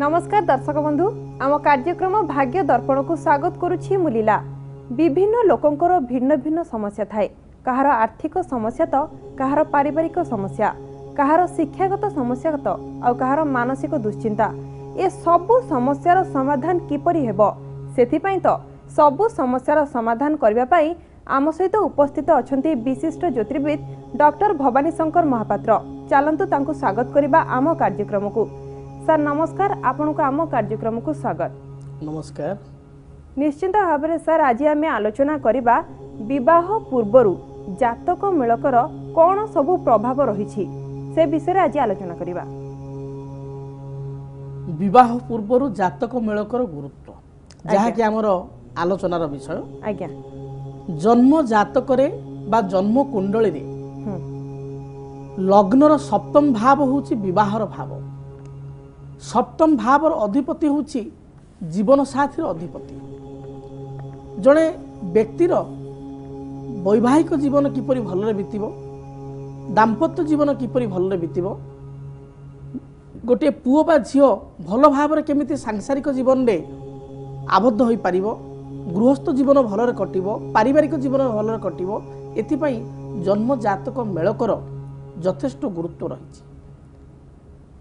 नमस्कार दर्शक बंधु आम कार्यक्रम भाग्य दर्पण को स्वागत करुछि मुलीला। विभिन्न लोकंकर भिन्न भिन्न समस्या थाए। कहार आर्थिक समस्या तो कहार पारिवारिक समस्या, कहार शिक्षागत समस्यागत और कहार मानसिक दुश्चिंता। ए सबु समस्यार समाधान किपरि हेबो सेथिपई तो सबु समस्यार समाधान करबा पई आम सहित उपस्थित अछंती विशिष्ट ज्योतिर्विद डॉक्टर भवानी शंकर महापात्र। चलंतु तांको स्वागत करिबा आम कार्यक्रम को। सर नमस्कार, आपन को आम कार्यक्रम को स्वागत। नमस्कार। निश्चिंत भाव में सर आज आम आलोचना करिबा विवाह पूर्वरु जातक मेलकर कौन सबु प्रभाव रही से विषय आज आलोचना करिबा। विवाह पूर्वरु जातक मेलकर गुरुत्व जहा कि हमर आलोचनार विषय। आज्ञा जन्म जातकरे बा जन्म कुंडली रे लग्नर सप्तम भाव होची विवाहर भाव। सप्तम भावर अधिपति होची जीवन साथीर अधिपति। जड़े व्यक्तिर वैवाहिक जीवन किपरि भलरे बीतिबो, दाम्पत्य जीवन किपरि भलरे बीतिबो, गोटे पुओ बा झियो भल भावरे केमिति सांसारिक जीवन रे आबद्ध होई पारिबो, गृहस्थ जीवन भलरे कटिबो, पारिवारिक जीवन भलरे कटिबो, एथिपई जन्म जातक मेलकर यथेष्ट गुरुत्व रही।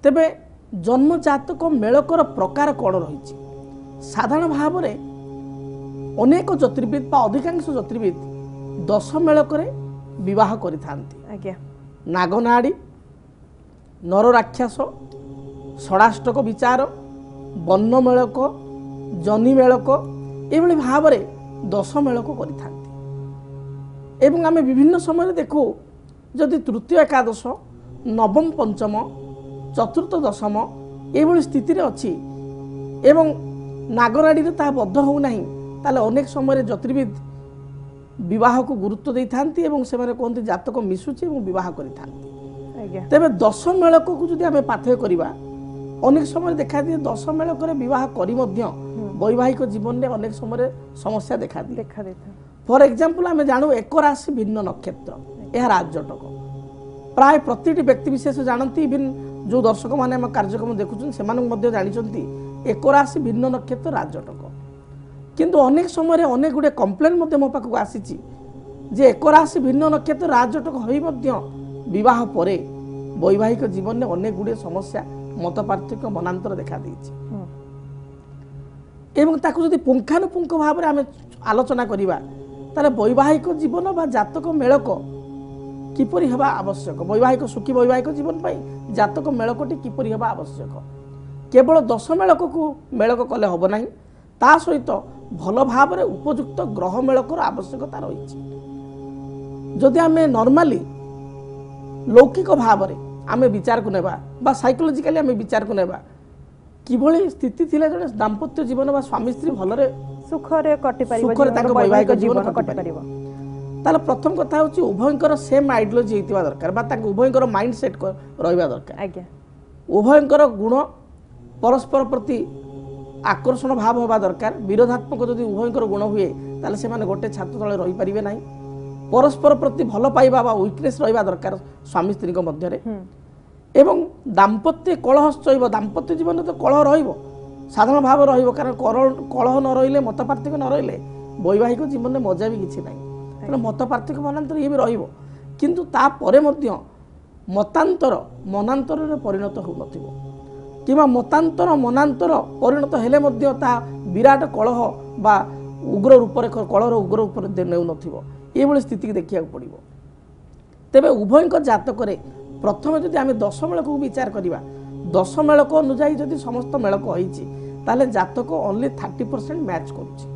तेबे जन्म जातक मेलकर प्रकार कौन रही? साधारण भाव में अनेक ज्योतिर्विद बा अधिकांश ज्योतिर्विद 10 मेलकर विवाह करिथांती। नागनाड़ी, नरराक्षस, षडाष्टक विचार, बन्न मेलक, जनी मेलक एभली भाव में 10 मेलक करिथांती। एवं आमे विभिन्न समय देखू जदि तृतीय एकादश, नवम पंचम, चतुर्थ दशम एभली स्थिति रे अछि एवं नागराड़ी रे ता बद्ध हो नाही, ताले अनेक समय ज्योतिर्विद विवाह को गुरुत्व दे थांती एवं से माने कोनती जातक मिसुची एवं विवाह करि थांती। तेबे 10 मेलक को जदि आमे पाथय करिबा अनेक समय देखा दिए 10 मेलक रे विवाह करी मध्य वैवाहिक जीवन रे अनेक समय समस्या देखा दिए। फॉर एग्जांपल आमे जानु एक राशि भिन्न नक्षत्र यह राजजटक प्राय प्रतिटी व्यक्ति विशेष जानती। इवन जो दर्शक माने हम कार्यक्रम देखुछन से मानक मध्य जानिचंती एक राशि भिन्न नक्षत्र राजजटक। किंतु अनेक समय अनेक गुडे कंप्लेन मध्य मो पाखक आसीची जे एक राशि भिन्न नक्षत्र राजजटक होई मध्य विवाह परे वैवाहिक जीवन में अनेक गुडे समस्या मत पार्थक्य मनांतर देखा देछि। एवं ताकू जदि पुंखानुपुंख भाव में आमे आलोचना करिबा तारे वैवाहिक जीवन बा जातक मेलक किपरि हेबा आवश्यक, वैवाहिक सुखी वैवाहिक जीवन पाई जातक मेलकटी किपरि हेबा आवश्यक। केवल 10 मेलक को मेलक कले हब नाही, ता सहित भल भाव में उपयुक्त ग्रह मेलकर आवश्यकता रही। जदि आमे नॉर्मली लौकिक भाव में आमे विचार को नेबा बा साइकोलॉजिकली आमे विचार को नेबा किभली स्थिति थिले जने दाम्पत्य जीवन बा स्वामी स्त्री भलरे सुखरे कटि परिबो, सुखरे ताको वैवाहिक जीवन कटि परिबो। ताले प्रथम कथा होची उभयंकर सेम आइडियोलॉजी हेतिबा दरकार बा ताको उभयंकर माइंड सेट रहिबा दरकार। आज्ञा उभयंकर गुण परस्पर प्रति आकर्षण भाव होबा दरकार। विरोधात्मक जदि उभयंकर गुण हुए ताले से माने गोटे छात्र तळे रहि परिबे नाही। परस्पर प्रति भल पाइबा बा वीकनेस रहिबा दरकार स्वामी स्त्री को मध्य रे। एवं दाम्पत्य कलह चइबो, दाम्पत्य जीवन तो कलह रहिबो, साधारण भाव रहिबो, कारण कलह न रहिले मत पार्थक्य न रहिले वैवाहिक जीवन में मजा भी किछि नाही। मत पार्थक्य मनांतर ये भी रहिबो, किंतु ता परे मध्य मतांतर मनांतर रे परिणत हो नथिबो किबा मतांतर मनांतर परिणत हेले मध्य ता विराट कलह बा उग्र रूप रे कलहर उग्र रूप रे नेउ नथिबो। ए भली स्थिति के देखिया पड़िबो। तेबे उभयंक जातक रे प्रथम जदि आमे 10 मेलक को विचार करिबा 10 मेलक अनुसार जदि समस्त मेलक होईची ताले जातक ओनली 30% मैच करूची।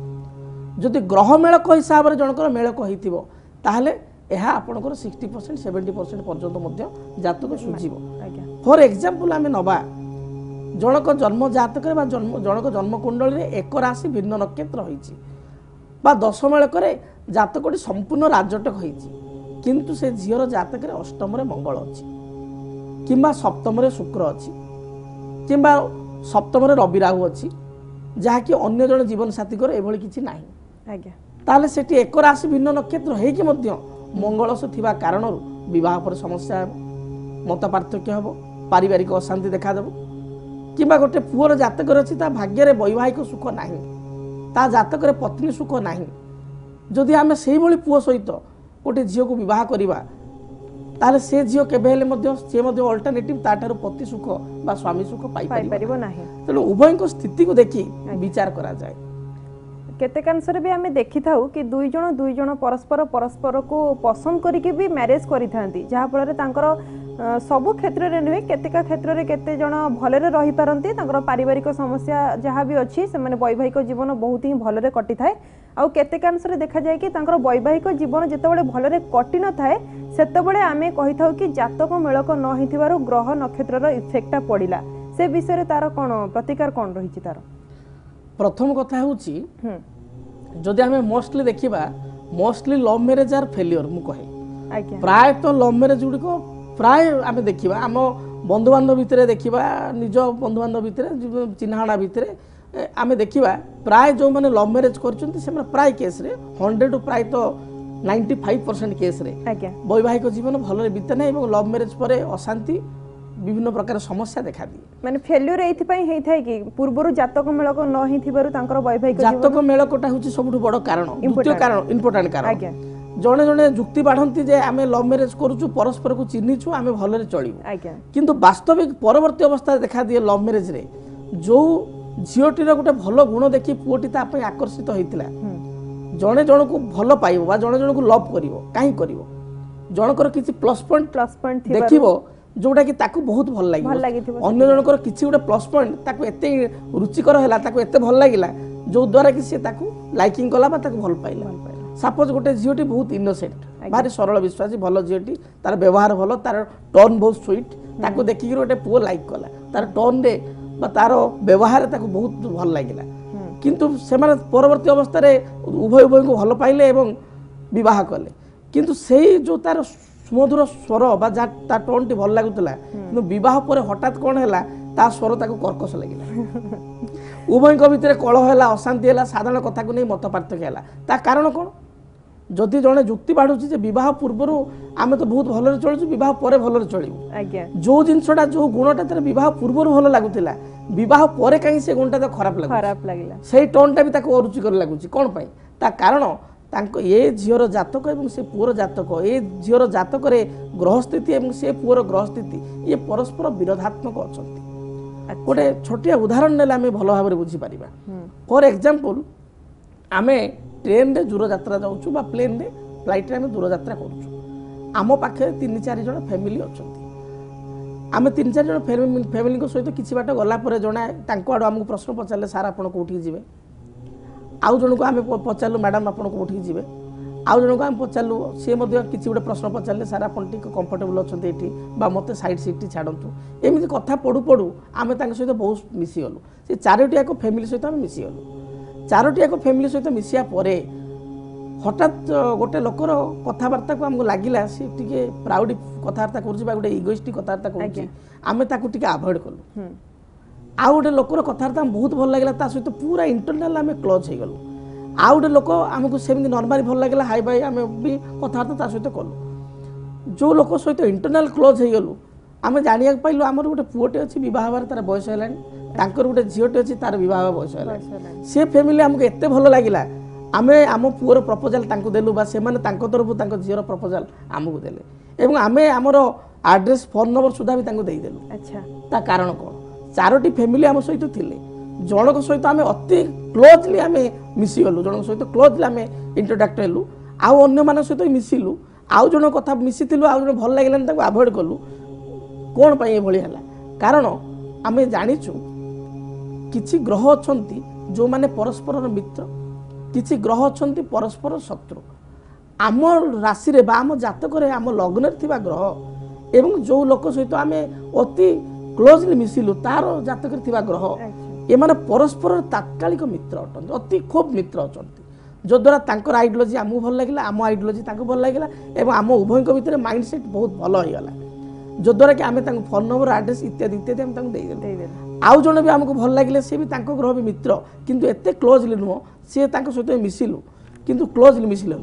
जदि ग्रह मेलक हिसाब रे जनकर मेलक होइतिबो ताहले एहा आपनकर 60% 70% पर्यंत मध्य जातक सुझिबो। फॉर एग्जांपल आमे नबा जनक जन्म जातक रे बा जनक जन्म कुंडली रे एक राशि भिन्न नक्षत्र होईची बा 10 मेलक रे जातकटी संपूर्ण राजजटक होईची, किंतु से झियर जातक रे अष्टम रे मंगल अछि किंबा सप्तम रे शुक्र अछि किंबा सप्तम रे रवि राहु अछि, जहा कि अन्य जन जीवन साथी कर एभली किछि नाही। आज्ञा ताले सेठी एक राशि भिन्न नक्षत्र हे कि मध्य मंगल से थिबा कारण विवाह पर समस्या हेबो, मत पार्थक्य हेबो, पारिवारिक अशांति देखा देबो। किंबा गोटे पुअर जातक अच्छी भाग्य वैवाहिक सुख ना ता जातक पत्नी सुख ना जदि आम से पुओ सहित गोटे झील को बह करवा ताले से झील केबे अल्टरनेटिव ताठार पति सुख बा स्वामी सुख पाई परिबो नाही तेणु उभय स्थिति को देखी विचार करा जाए केतेकांशरे भी आमे देखि थाउ कि दुई जण परस्पर परस्पर को पसंद करिके भी मैरिज करि थांती जहा फल रे तांकर सबु क्षेत्र रे नुहे केतेका क्षेत्र रे केते जण भलरे रहि पारंती तांकर पारिवारिक समस्या जहा भी अछि से माने वैवाहिक जीवन बहुत ही भलरे कटि थाए आउ केतेकांशरे देखा जाय कि तांकर वैवाहिक जीवन जेतेबेले भलरे कटि न थाए सेतेबेले आमे कहि थाउ कि जातक मेलक न हिथिबारो ग्रह नक्षत्र रो इफेक्टटा पडिला से विषय रे तार कोन प्रतिकार कोन रहिछि तार प्रथम कथा होची जदि आमे मोस्टली देखिबा mostly love marriage are failure मु कहे प्राय तो लव मैरिज गुडी को प्राय आमे देखिबा आम बंधु बांधव भितर देखिबा निज बंधु बांधव भितर चिन्हाणा भितर आमे देखिबा प्राय जो माने लव मैरिज करचंती से प्राय केस रे 100 टू प्राय तो 95% केस रे वैवाहिक जीवन भलरे बीते नै एवं लव मैरिज परे अशांति विभिन्न प्रकार समस्या देखा दी माने फेल्यूर एथि पई हेइ थाय कि पूर्वरु जातक मेलक न हि थिबारु तांकर वैवाहिक जीवन जातक मेलकटा होची सबठु बड़ कारण द्वितीय कारण इंपोर्टेंट कारण जणे जणे जुक्ति बाढंती जे आमे लव मैरिज करूछु परस्पर को चिन्हिछु आमे भलरे चलिबु किंतु वास्तविक परवर्ती अवस्था देखा दिए लव मैरिज रे जो झियोटीर गोटे भल गुण देखि पुओटी ता पई आकर्षित होइतिला जणे जण को भल पाइबो बा जणे जण को लव करिवो काई करिवो जणकर किछि प्लस पॉइंट देखिवो जोटा कि ताकू बहुत भल लागि अन्य जनकर किछि गोटे प्लस पॉइंट ताकू एते रुचिकर हैला ताकू एते भल लागिला जो द्वारा कि से ताकू लाइकिंग कला बा ताकू भल पाइला सपोज गोटे झियोटी बहुत इनोसेंट भारी सरल विश्वासी भल झियोटी तार व्यवहार भल तार टर्न बहुत स्वीट ताकू देखि गोटे पुओ लाइक कला तार टर्न रे बा तार व्यवहार ताकू बहुत भल लागिला किंतु से माने परवर्ती अवस्था रे उभय को भल पाइले एवं विवाह कले किंतु सेही जो तार सुमधुर स्वर बा ता टोन टी भल लागुतला किंतु विवाह पर हठात कोन हैला ता स्वर ताको कर्कश लागिला उभय को भितरे कलह हैला अशांति हैला साधारण कथा को नै मत पार्थक्य हैला ता कारण कोन जदि जणे जुक्ति बाढुची जे विवाह पूर्वरु आमे तो बहुत भलरे चलछु विवाह परे भलरे चलिबु आज्ञा जो जिंसटा जो गुणटा तार विवाह पूर्वरु भल लागुतिला विवाह परे काई से गुणटा तो खराब लागिला सेही टोनटा भी ताको अरुचिकर लागुची कोन पई ता कारण तांको ये झियर जातक एवं से पुअर जातक ये झियर जातक रे ग्रह स्थिति एवं से पुअर ग्रह स्थिति ये परस्पर विरोधात्मक अछंती गोटे छोटिया उदाहरण नेले आमे भलो भाबरे बुझी परिबा फॉर एग्जांपल आमे ट्रेन रे दूर यात्रा जाउछु बा प्लेन रे फ्लाइट रे आमे दूर यात्रा करूछु आम पाखे 3-4 जण फैमिली अछंती आमे 3-4 जण फैमिली को सहित किछि बाट गला परे जणा तांको आडो हमकु प्रश्न पचारले सार आपण कोठी जिवे आउ जन को आम पचारू मैडम आपन को उठी जीवे आउ जन को आम पचारू सी किसी गोटे प्रश्न पचारे सार आप कंफर्टेबल अच्छा ये मत साइड सीट छाड़ू एमती कथा पढ़ू पढ़ू आम सहित बहुत मिसीगलु से चारोटी एक फैमिली सहित आम मिसीगलु चारोटी एक फैमिली सहित मिसिया पर हठात गोटे लोकर कथबार्ता को आमको लगिला सी टे प्राउड कथबार्ता कर इगोइस्टिक कथबार्ता कर आभोड कलु आउ गोटे लोकर कथबार्ता बहुत भल लगे सहित पूरा इंटरनाल आम क्लोज हो गलु आउ गोटे लोक आमको सेमती नॉर्मली भल लगे हाई बाई आम भी कथबार्ता सहित कलु जो लोक सहित इंटरनाल क्लोज हो गलु आम जाना पाइलु आमर गोटे पुओटे अच्छी बह बार तार बयस है गोटे झीटे अच्छी तार बह बयस है से फैमिली आमको एत भल लगे आम आम पुअर प्रपोजाल देलु बा से तरफ झीर प्रपोजाल आमको देले एवं आम आमर आड्रेस फोन नंबर सुधा भी देदेलु अच्छा ता कारण कौन चारोटी फैमिली आम सहित थिले जनक सहित आम अति क्लोजली आम मिसीगलु जनक सहित क्लोजली आम इंट्रोडक्ट हेलु आउ अन्य मान सहित मिसिलु आउ जन कथा मिसिलु आउ जन भल लगे आभोड कलु कौन पाई ये भली हला कारण आम जानिचु किछि ग्रह अछंती जो माने परस्पर मित्र किछि ग्रह अछंती परस्पर शत्रु आम राशि रे बा आम जातक रे आम लग्न थिबा ग्रह एवं जो लोक सहित आम अति क्लोजली मिसिलु तार जातक थिबा ग्रह ये माने परस्पर तात्कालिक मित्र अटंती अति खूब मित्र अटंती जो द्वारा तांकर आइडियोलॉजी आमको भल लगिला आम आइडियोलॉजी तांको भल लगिला एवं आम उभय भितर माइंडसेट बहुत भल हो गला जो द्वारा कि आम फोन नंबर एड्रेस इत्यादि इत्यादि आम देदेलु आउ जन भी आमको भल लगे सी भी तांको ग्रह भी मित्र किंतु एते क्लोजली नुह सी तांको सहित मिसिलु किंतु क्लोजली मिसिलु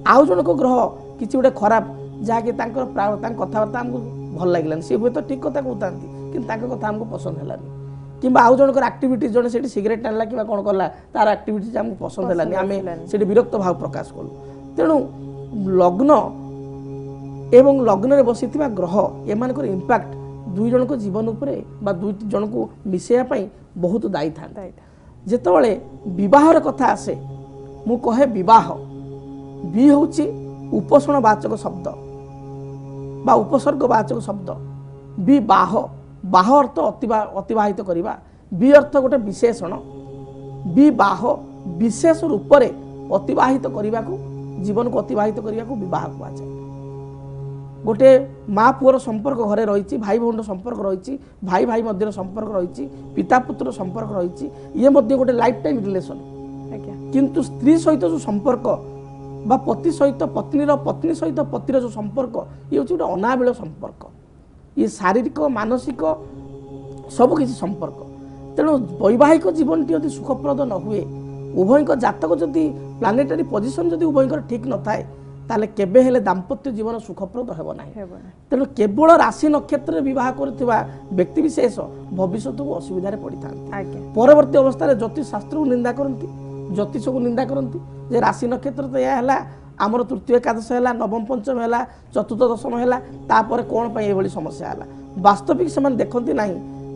आउ जन को ग्रह किछि गोटे खराब जहाँकि कथबार्ता आमको भल लगे सी हुए तो ठीक कथा कहता किंतु तांको कथा हमको पसंद है किंबा आउ जनकर एक्टिविटी जने सेठी सिगरेट टाणला किंबा कोन करला तार एक्टिविटी हमको पसंद हेलानी आमे सेठी विरक्त भाव प्रकाश कलु तेणु लग्न एवं लग्न रे बसिथिबा ग्रह एमानकर इंपैक्ट दुई जन को जीवन उपरे बा दुई जन को मिसेया पई बहुत दायी था जेतबळे विवाहर कथा आसे मु कहे विवाह बी होची उपसर्गवाचक शब्द बा उपसर्गवाचक शब्द विवाह बाह अर्थ अतिवाहित करवा बी अर्थ गोटे विशेषण विवाह विशेष रूप से अतिवाहित करने को जीवन को अतिवाहित करने को विवाह कहुए गोटे माँ पुअर संपर्क घरे रही भाई भौन संपर्क रही भाई भाई मध्य संपर्क रही पिता पुत्र संपर्क रही ये गोटे लाइफ टाइम रिलेशन किंतु स्त्री सहित जो संपर्क बा पति सहित पत्नी सहित पतिर जो संपर्क ये हूँ गोटे अनाबिल संपर्क ये शारीरिक मानसिक सबकि संपर्क तेणु वैवाहिक जीवन टी सुखप्रद न हुए उभय जातक जदि प्लानेटरी पोजिशन जदि उभयकर ठीक न थाए ताले केबे हेले दाम्पत्य जीवन सुखप्रद हेब नाही तेणु केवल राशि नक्षत्र विवाह करथिबा व्यक्ति विशेष भविष्य को असुविधा पड़ी था परवर्ती अवस्था ज्योतिष शास्त्र को निंदा करती ज्योतिष को निंदा करती जे राशि नक्षत्र तो यह है आमर तृतीय एकादश है नवम पंचम है चतुर्थ दशम है तापर कौन ये समस्या है वास्तविक से देखती ना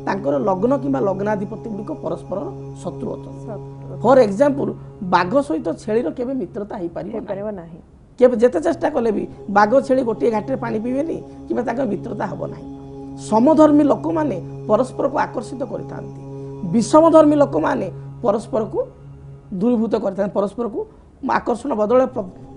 तांकर लग्न किंबा लग्नाधिपति गुड़िक परस्पर शत्रु अच्छा फॉर एग्जांपल बाघ सहित छेलीर केबे मित्रता हो पारिबो नाही केबे जेते चेष्टा कले भी बाघ छेली गोटे घाटे पानी पीबेनी किंबा तांकर मित्रता हबो नाही समधर्मी लोक माने परस्पर को आकर्षित करितांती विषमधर्मी लोक माने परस्पर को दूरीभूत करितांती परस्पर को आकर्षण बदल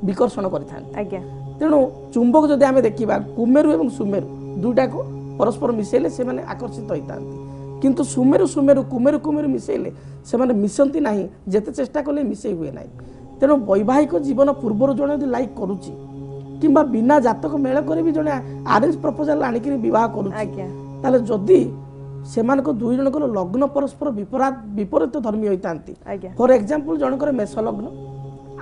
विकर्षण करितांती तेणु चुंबक जदि आमे देखिबा कुमेरु एवं सुमेरु दुटा को परस्पर मिसेले से माने आकर्षित होइतांती किंतु सुमेरु सुमेरु कुमेरु कुमेरु मिसेले से माने मिसंती नाही जेते चेष्टा कले मिसे हुए नाही तेणु वैवाहिक जीवन पूर्व जड़े यदि लाइक करुच्ची किंबा बिना जातक मेल कर भी जड़े आरेंज प्रपोजाल आनिक विवाह करुच्ची जदि सेमान दुई जनक लग्न परस्पर विपरीत धर्मी होती फॉर एग्जांपल जनकर मेष लग्न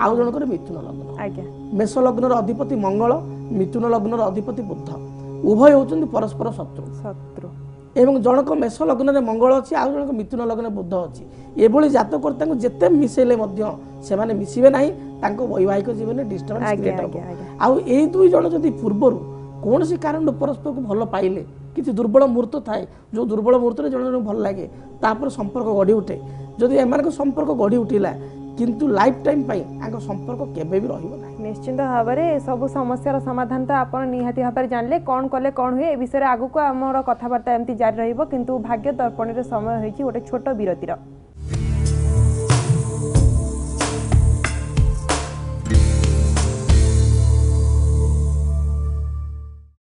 आउ जनकर मिथुन लग्न मेष लग्न अधिपति मंगल मिथुन लग्न अधिपति बुध उभय होती परस्पर शत्रु एवं जनक मेष लग्न में मंगल अच्छी आउ जनक मिथुन लग्न बुध अच्छी एभली जातक जिते मिसेले से माने मिसिबे नाही तांको वैवाहिक जीवन में डिस्टर्बेंस क्रिएट हो आउ ए दुई जन जदि पूर्वर कौन सी कारण परस्पर को भल पाइले किसी दुर्बल मुहूर्त थाए जो दुर्बल मुहूर्त में जन भल लगे तापर संपर्क गढ़ी उठे जदि एमान संपर्क गढ़ी उठिला किंतु लाइफ टाइम संपर्क केबे भी रहिबो नाही निश्चिंत भाव में सब समस्या समाधान तो आप निहाती भाव में जानले कौन कले कौन हुए ए विषय आगु को आमर कथबार्ता एमती जारी रहिबो किंतु भाग्य दर्पण रे समय होईची गोटे छोट विरतिर।